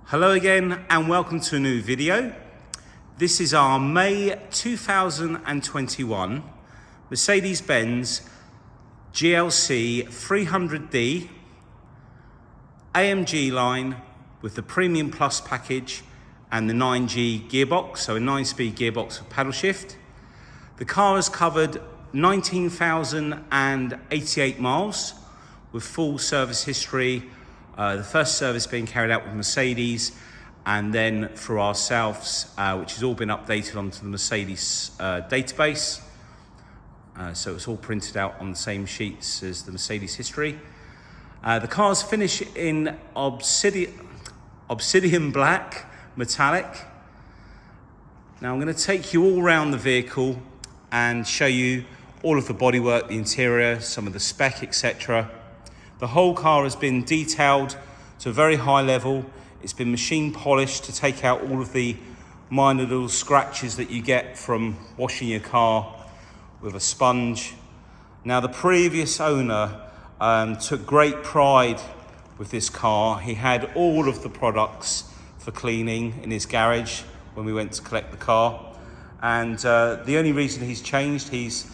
Hello again and welcome to a new video. This is our May 2021 Mercedes-Benz GLC 300D AMG line with the Premium Plus package and the 9G gearbox, so a 9-speed gearbox with paddle shift. The car has covered 19,088 miles with full service history. The first service being carried out with Mercedes and then through ourselves, which has all been updated onto the Mercedes database. So it's all printed out on the same sheets as the Mercedes history. The car's finished in obsidian black metallic. Now I'm going to take you all around the vehicle and show you all of the bodywork, the interior, some of the spec, etc. The whole car has been detailed to a very high level. It's been machine polished to take out all of the minor little scratches that you get from washing your car with a sponge. Now, the previous owner took great pride with this car. He had all of the products for cleaning in his garage when we went to collect the car. And the only reason he's changed, he's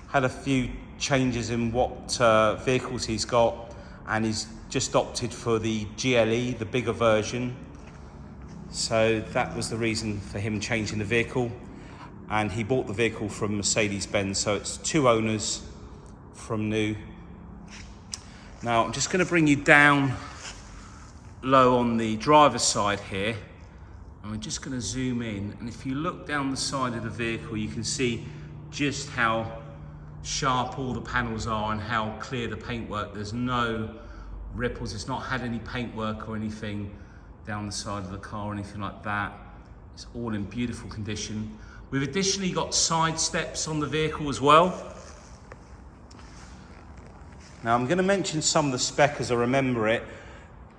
had a few changes in what vehicles he's got, and he's just opted for the GLE, the bigger version. So that was the reason for him changing the vehicle. And he bought the vehicle from Mercedes-Benz, so it's two owners from new. Now I'm just going to bring you down low on the driver's side here. And we're just going to zoom in, and if you look down the side of the vehicle, you can see just how sharp all the panels are and how clear the paintwork. There's no ripples. It's not had any paintwork or anything down the side of the car or anything like that. It's all in beautiful condition. We've additionally got side steps on the vehicle as well. Now I'm going to mention some of the spec as I remember it.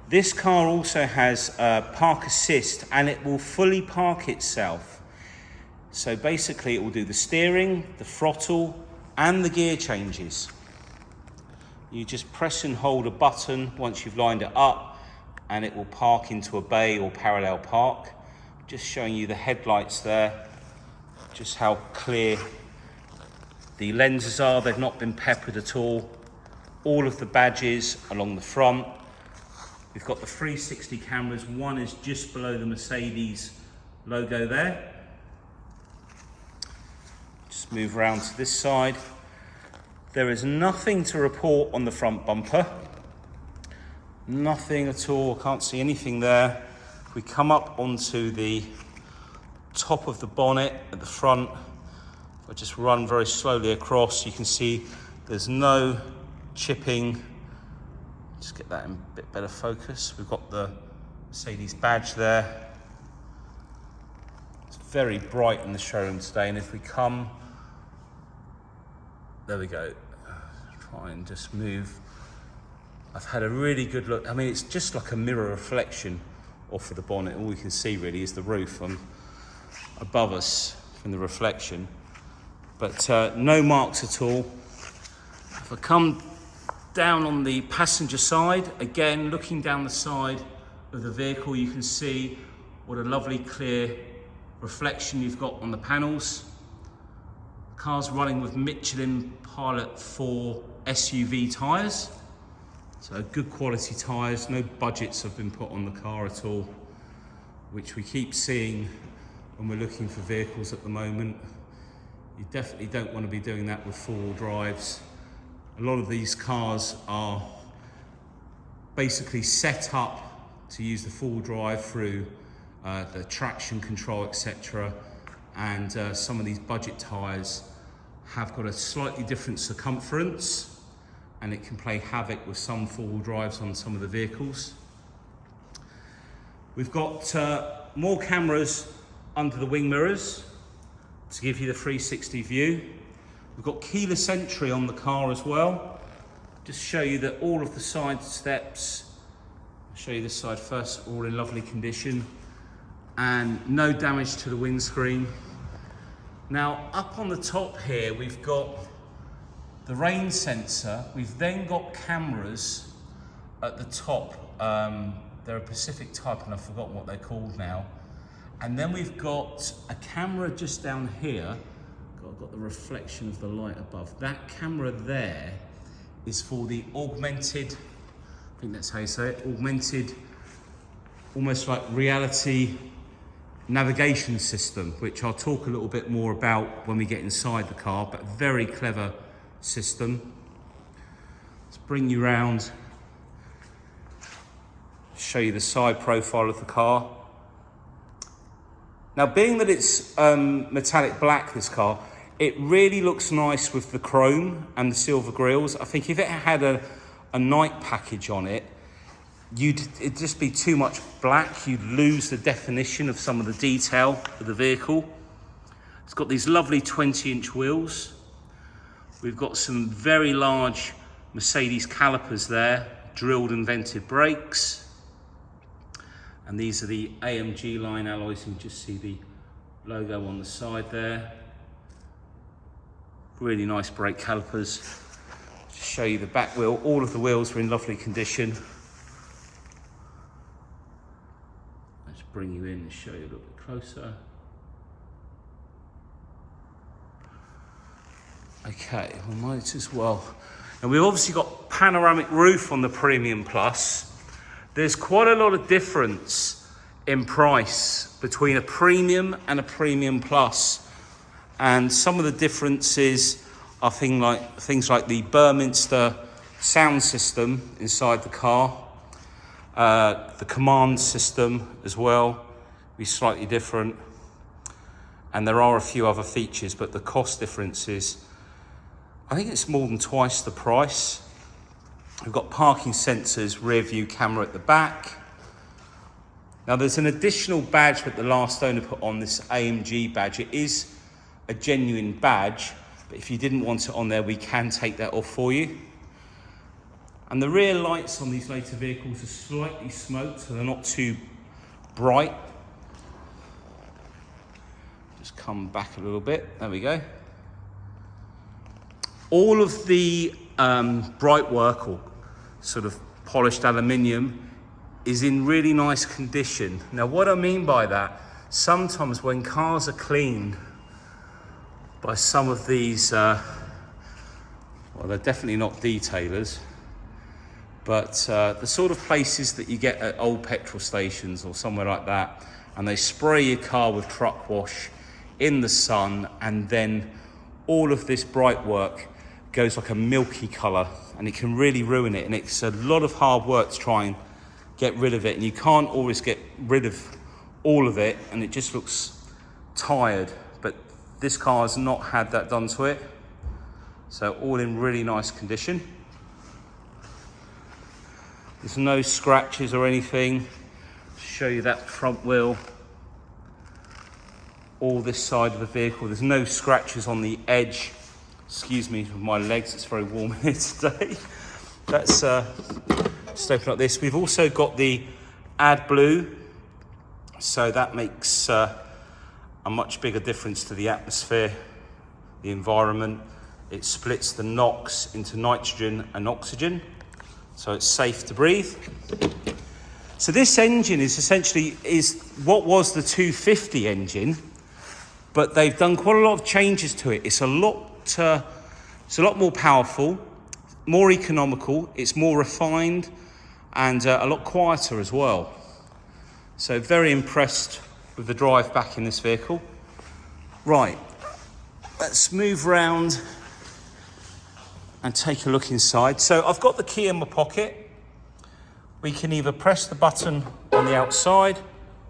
This car also has park assist, and it will fully park itself. So basically it will do the steering, the throttle, and the gear changes. You just press and hold a button once you've lined it up, and it will park into a bay or parallel park. Just showing you the headlights there, just how clear the lenses are. They've not been peppered at all. All of the badges along the front. We've got the 360 cameras. One is just below the Mercedes logo there. Just move around to this side. There is nothing to report on the front bumper. Nothing at all. Can't see anything there. If we come up onto the top of the bonnet at the front, if I just run very slowly across, you can see there's no chipping. Just get that in a bit better focus. We've got the Mercedes badge there. It's very bright in the showroom today, and if we come, there we go. Try and just move. I've had a really good look. I mean, it's just like a mirror reflection off of the bonnet. All we can see really is the roof above us from the reflection. But no marks at all. If I come down on the passenger side, again, looking down the side of the vehicle, you can see what a lovely clear reflection you've got on the panels. The car's running with Michelin Pilot 4 SUV tyres, so good quality tyres. No budgets have been put on the car at all, which we keep seeing when we're looking for vehicles at the moment. You definitely don't want to be doing that with four-wheel drives. A lot of these cars are basically set up to use the four-wheel drive through the traction control, etc. And some of these budget tyres have got a slightly different circumference, and it can play havoc with some four-wheel drives on some of the vehicles. We've got more cameras under the wing mirrors to give you the 360 view. We've got keyless entry on the car as well. Just show you that all of the side steps, I'll show you this side first, all in lovely condition and no damage to the windscreen. Now up on the top here, we've got the rain sensor. We've then got cameras at the top They're a Pacific type and I've forgotten what they're called now. And then we've got a camera just down here. I've got the reflection of the light above. That camera there is for the augmented, I think that's how you say it, augmented, almost like reality navigation system, which I'll talk a little bit more about when we get inside the car, but very clever system. Let's bring you round, show you the side profile of the car. Now, being that it's metallic black, this car, it really looks nice with the chrome and the silver grills. I think if it had a night package on it, it'd just be too much black. You'd lose the definition of some of the detail of the vehicle. It's got these lovely 20-inch wheels. We've got some very large Mercedes calipers there, drilled and vented brakes. And these are the AMG line alloys. You can just see the logo on the side there. Really nice brake calipers. Just show you the back wheel. All of the wheels are in lovely condition. Let's bring you in and show you a little bit closer. Okay, we might as well. And we've obviously got panoramic roof on the Premium Plus. There's quite a lot of difference in price between a Premium and a Premium Plus. And some of the differences are things like the Burmester sound system inside the car. The command system as well will be slightly different. And there are a few other features, but the cost difference is, I think it's more than twice the price. We've got parking sensors, rear view camera at the back. Now there's an additional badge that the last owner put on, this AMG badge. It is a genuine badge, but if you didn't want it on there, we can take that off for you. And the rear lights on these later vehicles are slightly smoked, so they're not too bright. Just come back a little bit, there we go. All of the bright work or sort of polished aluminium is in really nice condition. Now what I mean by that, sometimes when cars are cleaned by some of these, well, they're definitely not detailers, but the sort of places that you get at old petrol stations or somewhere like that, and they spray your car with truck wash in the sun, and then all of this bright work goes like a milky colour, and it can really ruin it, and it's a lot of hard work to try and get rid of it, and you can't always get rid of all of it, and it just looks tired. But this car has not had that done to it, so all in really nice condition. There's no scratches or anything. Show you that front wheel, all this side of the vehicle. There's no scratches on the edge. Excuse me for my legs, it's very warm here today. Let's just open up this. We've also got the AdBlue, so that makes a much bigger difference to the atmosphere, the environment. It splits the NOx into nitrogen and oxygen, so it's safe to breathe. So this engine is essentially what was the 250 engine, but they've done quite a lot of changes to it. It's a lot more powerful, more economical, it's more refined, and a lot quieter as well. So very impressed with the drive back in this vehicle. Right, let's move around and take a look inside. So I've got the key in my pocket. We can either press the button on the outside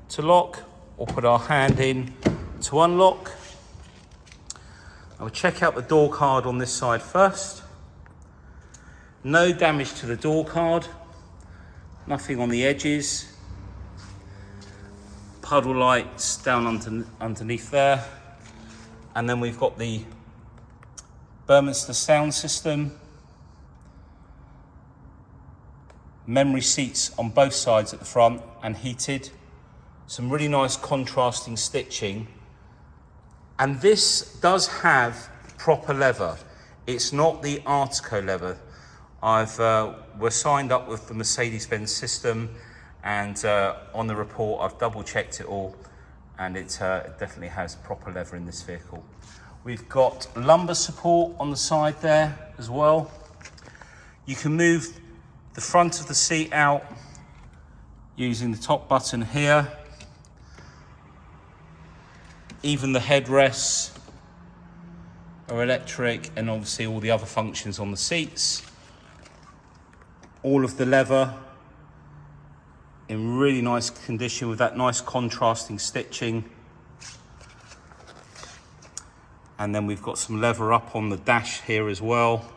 to lock or put our hand in to unlock. I'll check out the door card on this side first. No damage to the door card, nothing on the edges. Puddle lights down underneath there. And then we've got the Burmester sound system. Memory seats on both sides at the front and heated. Some really nice contrasting stitching. And this does have proper leather. It's not the Artico leather. We're signed up with the Mercedes-Benz system, And on the report, I've double checked it all, and it definitely has proper leather in this vehicle. We've got lumbar support on the side there as well. You can move the front of the seat out using the top button here. Even the headrests are electric, and obviously all the other functions on the seats. All of the leather in really nice condition with that nice contrasting stitching. And then we've got some leather up on the dash here as well.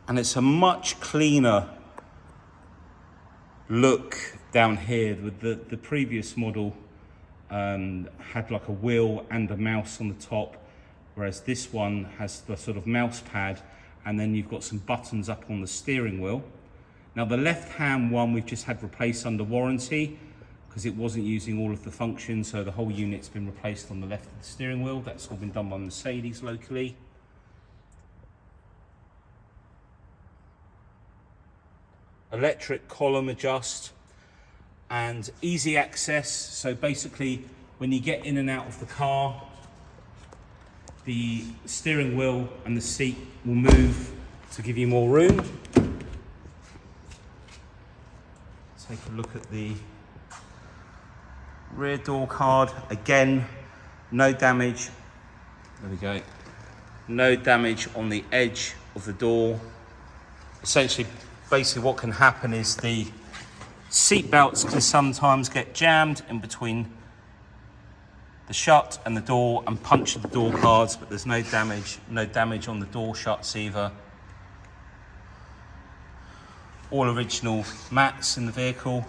And it's a much cleaner look down here. With the previous model had like a wheel and a mouse on the top, whereas this one has the sort of mouse pad, and then you've got some buttons up on the steering wheel. Now the left-hand one we've just had replaced under warranty because it wasn't using all of the functions, so the whole unit's been replaced on the left of the steering wheel. That's all been done by Mercedes locally. Electric column adjust and easy access. So basically when you get in and out of the car, the steering wheel and the seat will move to give you more room. Take a look at the rear door card. Again, no damage. There we go. No damage on the edge of the door. Essentially, basically what can happen is the seat belts can sometimes get jammed in between the shut and the door and puncture the door cards, but there's no damage on the door shuts either. All original mats in the vehicle.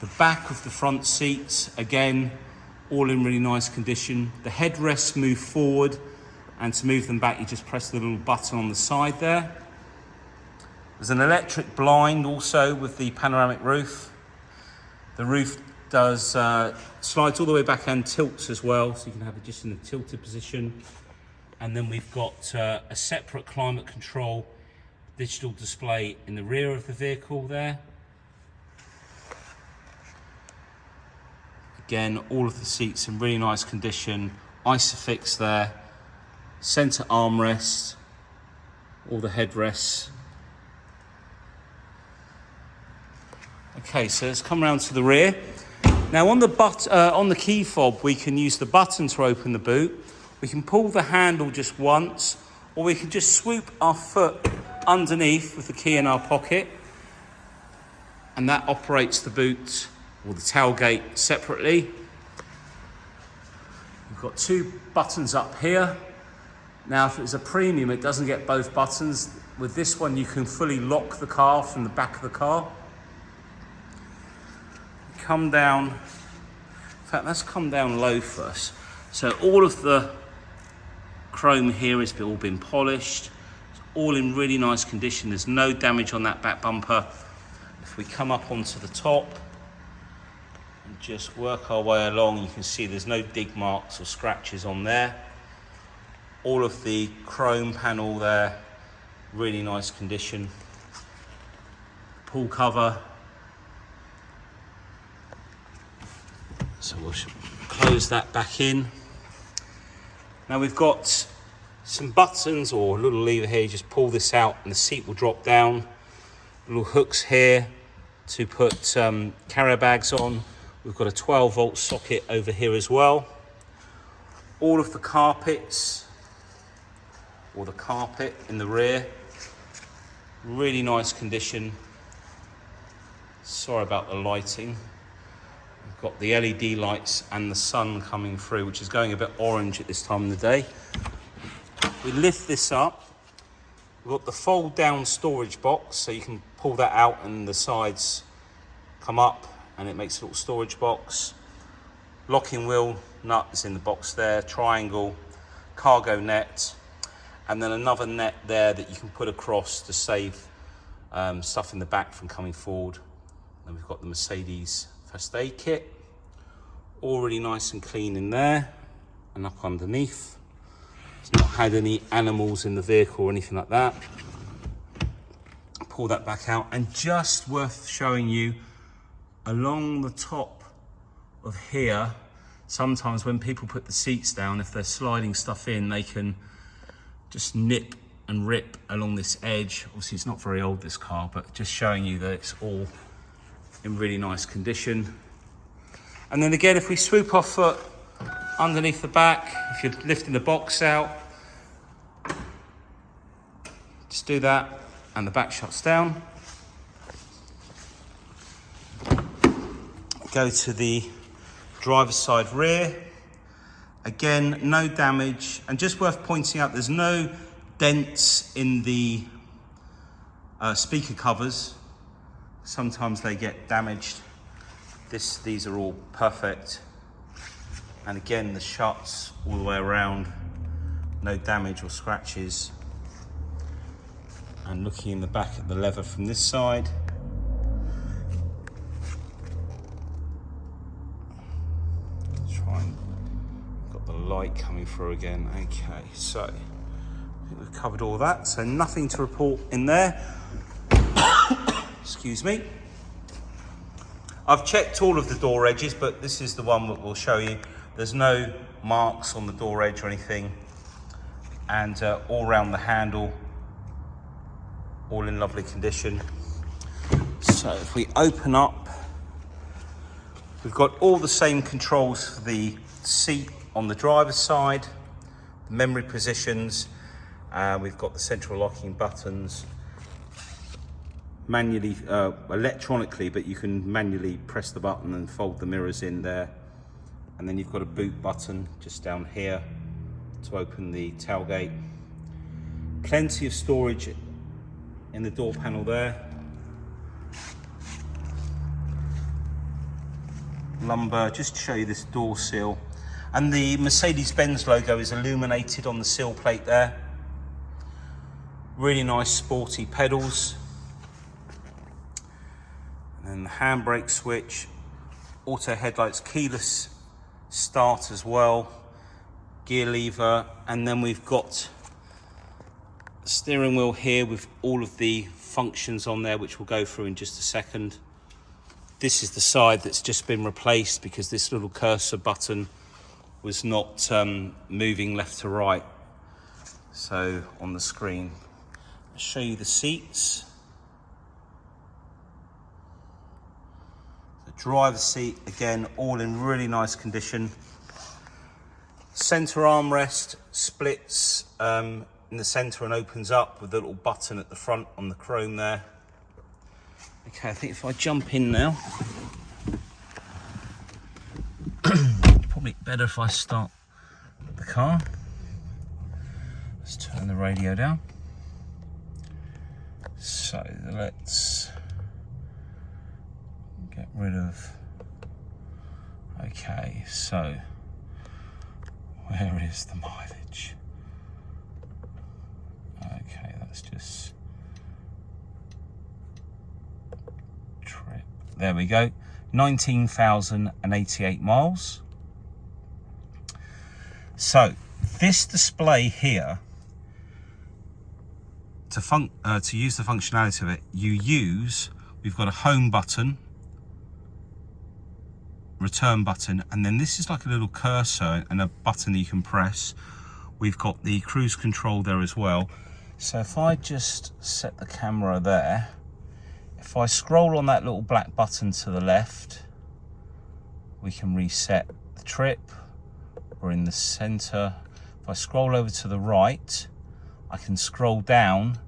The back of the front seats, again, all in really nice condition. The headrests move forward, and to move them back you just press the little button on the side there. There's an electric blind also with the panoramic roof. The roof does slides all the way back and tilts as well, so you can have it just in a tilted position. And then we've got a separate climate control digital display in the rear of the vehicle there. Again, all of the seats in really nice condition. Isofix there, center armrest, all the headrests. Okay, so let's come around to the rear. Now on the key fob, we can use the button to open the boot. We can pull the handle just once, or we can just swoop our foot underneath with the key in our pocket, and that operates the boot or the tailgate separately. We've got two buttons up here. Now if it was a premium, it doesn't get both buttons. With this one, you can fully lock the car from the back of the car. Come down, in fact let's come down low first. So all of the chrome here has all been polished. It's all in really nice condition. There's no damage on that back bumper. If we come up onto the top and just work our way along, you can see there's no dig marks or scratches on there. All of the chrome panel there, really nice condition. Pull cover. So we'll close that back in. Now we've got some buttons or a little lever here. You just pull this out and the seat will drop down. Little hooks here to put carrier bags on. We've got a 12-volt socket over here as well. All of the carpets, or the carpet in the rear, really nice condition. Sorry about the lighting. We've got the LED lights and the sun coming through, which is going a bit orange at this time of the day. We lift this up. We've got the fold down storage box, so you can pull that out and the sides come up and it makes a little storage box. Locking wheel nut is in the box there, triangle, cargo net, and then another net there that you can put across to save stuff in the back from coming forward. Then we've got the Mercedes first aid kit, all really nice and clean in there and up underneath. It's not had any animals in the vehicle or anything like that. pull that back out. And just worth showing you, along the top of here, sometimes when people put the seats down, if they're sliding stuff in, they can just nip and rip along this edge. Obviously it's not very old, this car, but just showing you that it's all in really nice condition. And then again, if we swoop our foot underneath the back, if you're lifting the box out, just do that and the back shuts down. Go to the driver's side rear. Again, no damage, and just worth pointing out, there's no dents in the speaker covers. Sometimes they get damaged. These are all perfect. And again, the shuts all the way around, no damage or scratches. And looking in the back at the leather from this side, got the light coming through again. Okay, so I think we've covered all that, so nothing to report in there. Excuse me. I've checked all of the door edges, but this is the one that we'll show you. There's no marks on the door edge or anything, and all around the handle, all in lovely condition. So if we open up, we've got all the same controls for the seat on the driver's side, the memory positions, we've got the central locking buttons, manually, electronically, but you can manually press the button and fold the mirrors in there. And then you've got a boot button just down here to open the tailgate. Plenty of storage in the door panel there. Lumbar, just to show you this door seal. And the Mercedes-Benz logo is illuminated on the seal plate there. Really nice sporty pedals. And then the handbrake switch, auto headlights, keyless start as well, gear lever, and then we've got the steering wheel here with all of the functions on there, which we'll go through in just a second. This is the side that's just been replaced because this little cursor button was not moving left to right. So on the screen, I'll show you the seats. The driver's seat, again, all in really nice condition. Center armrest splits in the center and opens up with a little button at the front on the chrome there. Okay, I think if I jump in now, probably better if I start the car. Let's turn the radio down. So let's get rid of, okay, so where is the mileage? Okay, that's just trip. There we go, 19,088 miles. So this display here, to use the functionality of it, we've got a home button, return button, and then this is like a little cursor and a button that you can press. We've got the cruise control there as well. So if I just set the camera there, if I scroll on that little black button to the left, we can reset the trip. We're in the center. If I scroll over to the right, I can scroll down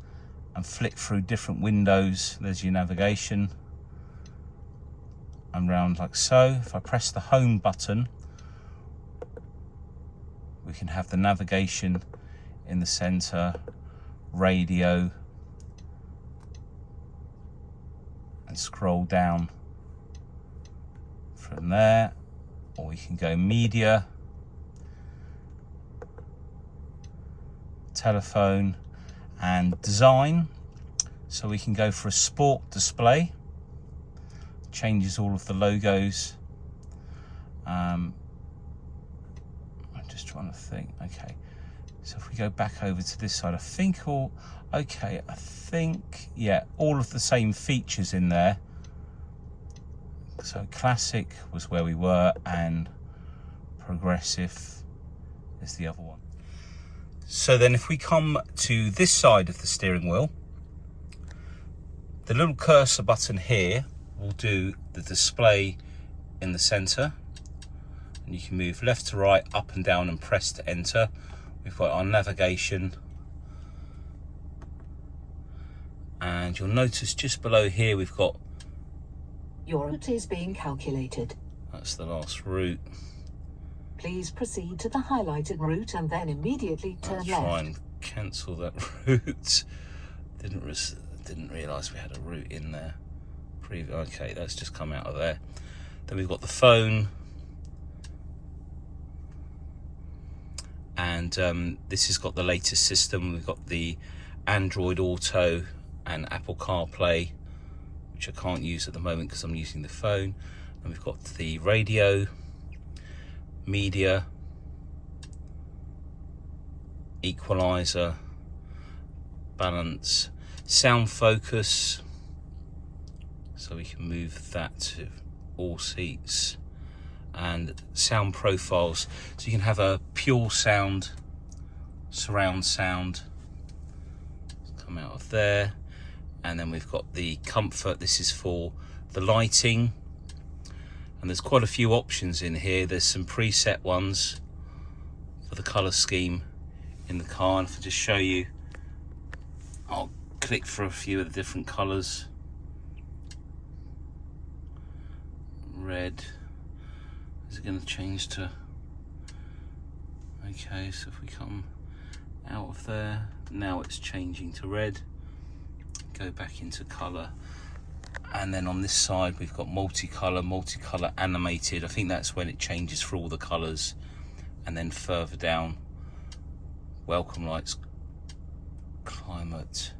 and flick through different windows. There's your navigation. And round like so. If I press the home button, we can have the navigation in the center, radio, and scroll down from there. Or we can go media, telephone, and design. So we can go for a sport display. Changes all of the logos. I'm just trying to think. Okay, So if we go back over to this side, I think yeah, all of the same features in there. So classic was where we were, and progressive is the other one. So then if we come to this side of the steering wheel, the little cursor button here will do the display in the center, and you can move left to right, up and down, and press to enter. We've got our navigation, and you'll notice just below here we've got your route is being calculated. That's the last route. Please proceed to the highlighted route and then immediately turn left. Try and cancel that route. Didn't realise we had a route in there. Okay, that's just come out of there. Then we've got the phone, and this has got the latest system. We've got the Android Auto and Apple Carplay, which I can't use at the moment because I'm using the phone. And we've got the radio, media, equalizer, balance, sound focus, so we can move that to all seats, and sound profiles, so you can have a pure sound, surround sound, come out of there. And then we've got the comfort. This is for the lighting, and there's quite a few options in here. There's some preset ones for the color scheme in the car, and if I just show you, I'll click for a few of the different colors. Red, is it going to change to, okay, so if we come out of there, now it's changing to red. Go back into color, and then on this side we've got multicolor animated. I think that's when it changes for all the colors. And then further down, welcome lights, climate.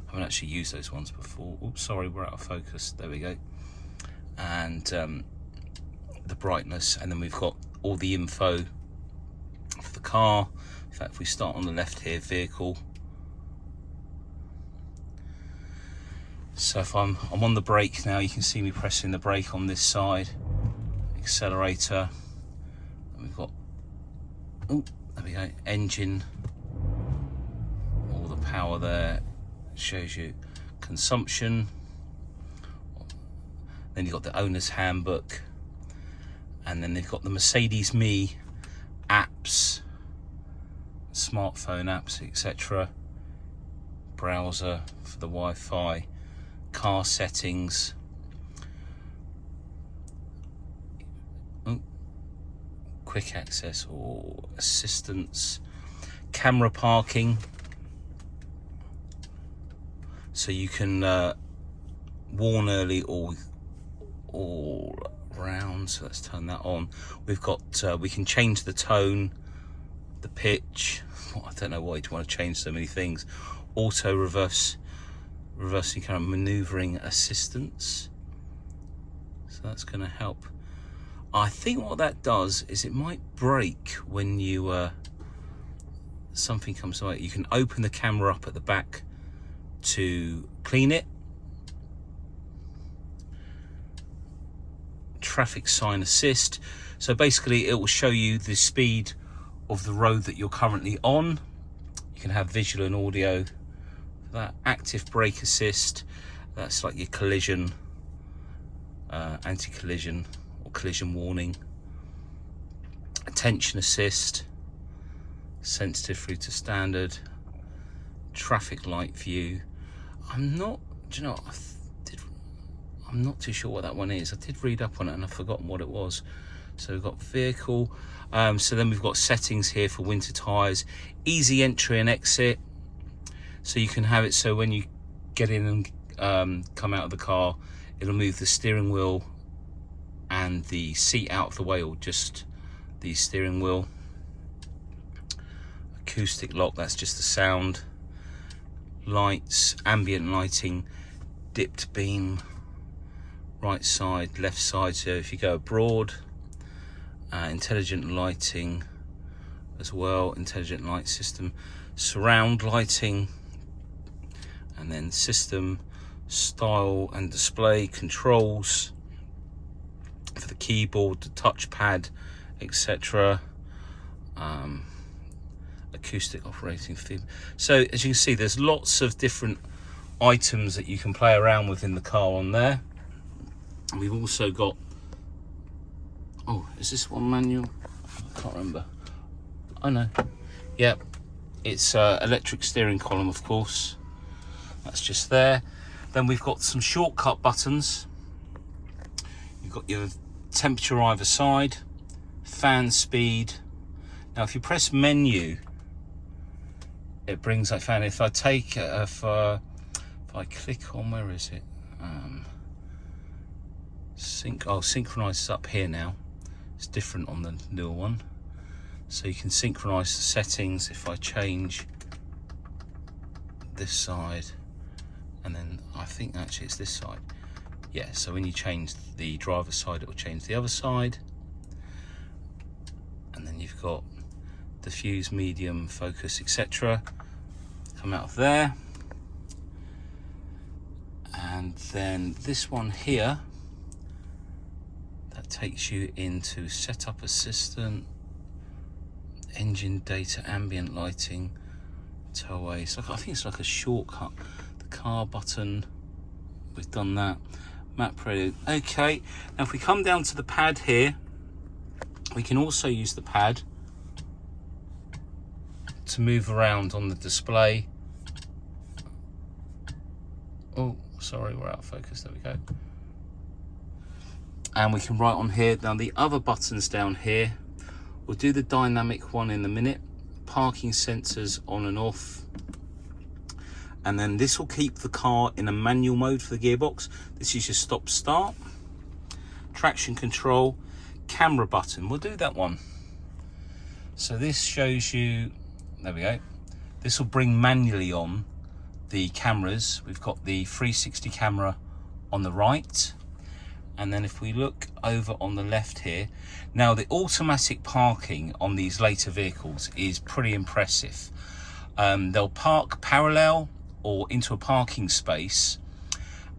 I haven't actually used those ones before. Oops, sorry, we're out of focus. There we go. And the brightness, and then we've got all the info for the car. In fact, if we start on the left here, vehicle. So if I'm on the brake now, you can see me pressing the brake on this side, accelerator, and we've got, oh, there we go, engine, all the power there. It shows you consumption. Then you've got the owner's handbook, and then they've got the Mercedes Me apps, smartphone apps, etc. Browser for the Wi-Fi, car settings, quick access or assistance, camera parking, so you can warn early or all round. So let's turn that on. We've got we can change the tone, the pitch. I don't know why you'd want to change so many things. Auto reversing kind of maneuvering assistance, so that's going to help. I think what that does is it might brake when you something comes away. You can open the camera up at the back to clean it. Traffic sign assist, so basically it will show you the speed of the road that you're currently on. You can have visual and audio. That active brake assist, that's like your collision, anti-collision or collision warning. Attention assist, sensitive through to standard. Traffic light view. I'm not too sure what that one is. I did read up on it and I've forgotten what it was. So we've got vehicle, so then we've got settings here for winter tires, easy entry and exit. So you can have it so when you get in and come out of the car, it'll move the steering wheel and the seat out of the way, or just the steering wheel. Acoustic lock, that's just the sound. Lights, ambient lighting, dipped beam, right side, left side, so if you go abroad. Intelligent lighting, as well, intelligent light system, surround lighting, and then system, style and display controls for the keyboard, the touchpad, etc. Acoustic operating theme. So as you can see, there's lots of different items that you can play around with in the car on there. And we've also got, oh, is this one manual? I can't remember. Oh no, yeah, it's electric steering column, of course. That's just there. Then we've got some shortcut buttons. You've got your temperature either side, fan speed. Now if you press menu, it brings that fan. If I take if I click on, where is it, synchronize is up here now. It's different on the newer one, so you can synchronize the settings. If I change this side, and then I think actually it's this side, yeah, so when you change the driver's side, it will change the other side. And then you've got diffuse, medium, focus, etc. come out of there. And then this one here, that takes you into setup assistant, engine data, ambient lighting, towaway. So I think it's like a shortcut. The car button, we've done that. Map prelude. Okay, now if we come down to the pad here, we can also use the pad to move around on the display. Oh, sorry, we're out of focus. There we go. And we can write on here. Now the other buttons down here, we'll do the dynamic one in a minute. Parking sensors on and off. And then this will keep the car in a manual mode for the gearbox. This is your stop start. Traction control, camera button. We'll do that one. So this shows you, there we go. This will bring manually on the cameras. We've got the 360 camera on the right. And then if we look over on the left here, now the automatic parking on these later vehicles is pretty impressive. They'll park parallel or into a parking space,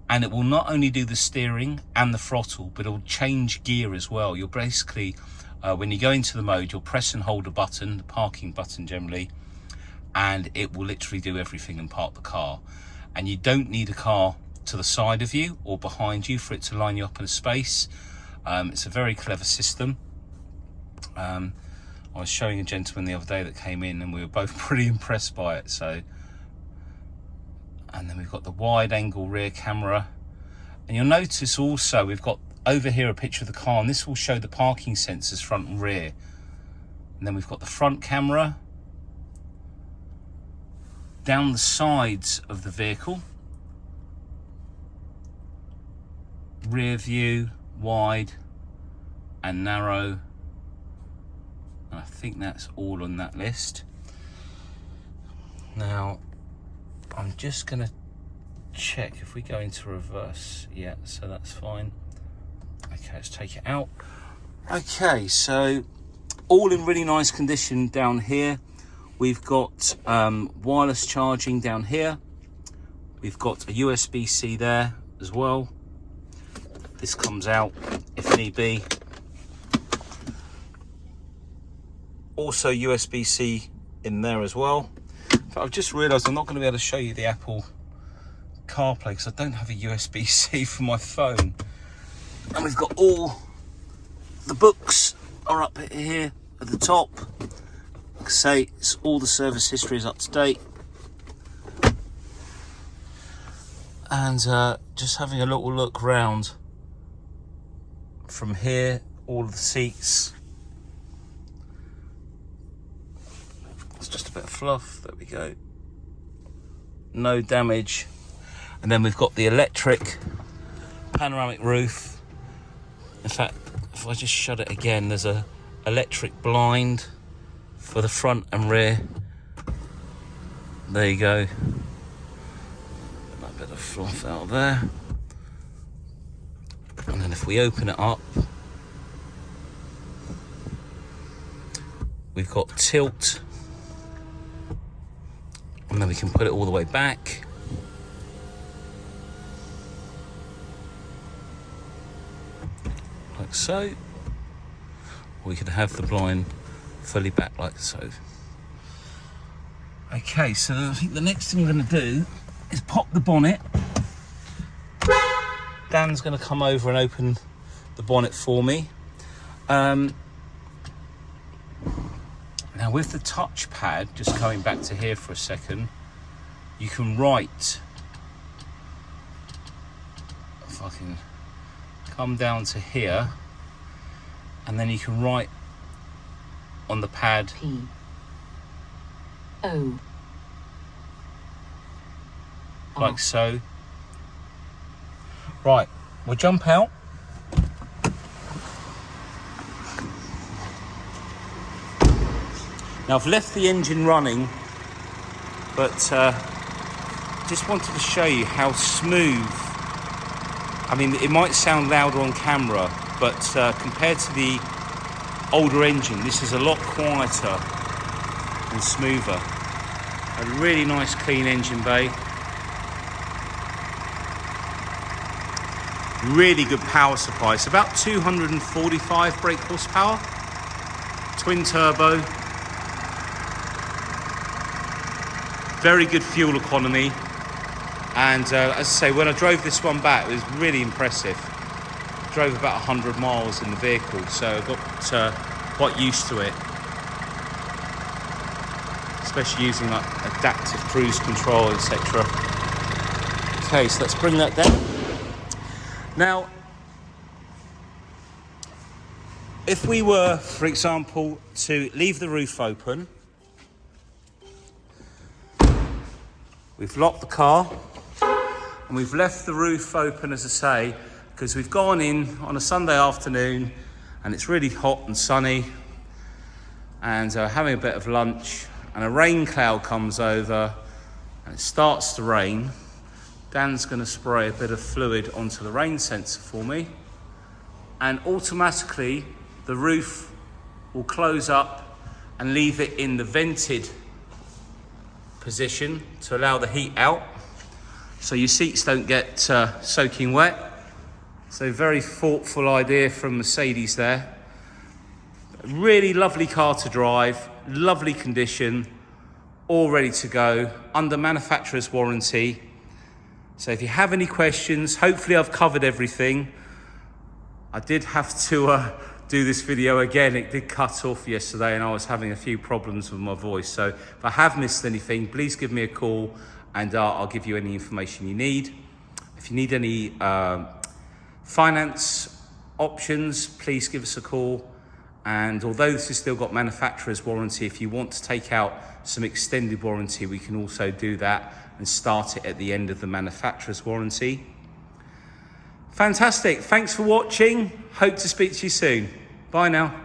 and it will not only do the steering and the throttle, but it'll change gear as well. You'll basically, when you go into the mode, you'll press and hold a button, the parking button generally, and it will literally do everything and park the car. And you don't need a car to the side of you or behind you for it to line you up in a space. It's a very clever system. I was showing a gentleman the other day that came in, and we were both pretty impressed by it. So, and then we've got the wide angle rear camera, and you'll notice also we've got over here a picture of the car, and this will show the parking sensors front and rear. And then we've got the front camera down the sides of the vehicle, rear view, wide and narrow, and I think that's all on that list. Now I'm just going to check if we go into reverse. Yeah, so that's fine. Okay, let's take it out. Okay, so all in really nice condition down here. We've got wireless charging down here. We've got a USB-C there as well. This comes out if need be. Also USB-C in there as well. But I've just realised I'm not going to be able to show you the Apple CarPlay because I don't have a USB-C for my phone. And we've got all the books are up here at the top. Like I say, it's all the service history is up to date. And just having a little look round from here, all of the seats. It's just a bit of fluff, there we go. No damage. And then we've got the electric panoramic roof. In fact, if I just shut it again, there's a electric blind for the front and rear. There you go. That bit of fluff out there. And then if we open it up, we've got tilt, and then we can put it all the way back. Like so. We could have the blind fully back like so. Okay, so I think the next thing we're going to do is pop the bonnet. Dan's going to come over and open the bonnet for me. Now with the touchpad, just going back to here for a second, you can write, if I can come down to here, and then you can write on the pad P-O like so. Right, we'll jump out. Now I've left the engine running, but just wanted to show you how smooth. I mean, it might sound louder on camera, but compared to the older engine, this is a lot quieter and smoother. A really nice clean engine bay. Really good power supply. It's about 245 brake horsepower. Twin turbo. Very good fuel economy. And as I say, when I drove this one back, it was really impressive. Drove about 100 miles in the vehicle, so I got quite used to it. Especially using like adaptive cruise control, etc. Okay, so let's bring that down. Now, if we were, for example, to leave the roof open, we've locked the car and we've left the roof open, as I say, because we've gone in on a Sunday afternoon and it's really hot and sunny, and having a bit of lunch, and a rain cloud comes over and it starts to rain. Dan's going to spray a bit of fluid onto the rain sensor for me, and automatically the roof will close up and leave it in the vented position to allow the heat out, so your seats don't get soaking wet. So very thoughtful idea from Mercedes there. Really lovely car to drive, lovely condition, all ready to go, under manufacturer's warranty. So if you have any questions, hopefully I've covered everything. I did have to do this video again. It did cut off yesterday and I was having a few problems with my voice. So if I have missed anything, please give me a call and I'll give you any information you need. If you need any finance options, please give us a call. And although this has still got manufacturer's warranty, if you want to take out some extended warranty, we can also do that and start it at the end of the manufacturer's warranty. Fantastic. Thanks for watching. Hope to speak to you soon. Bye now.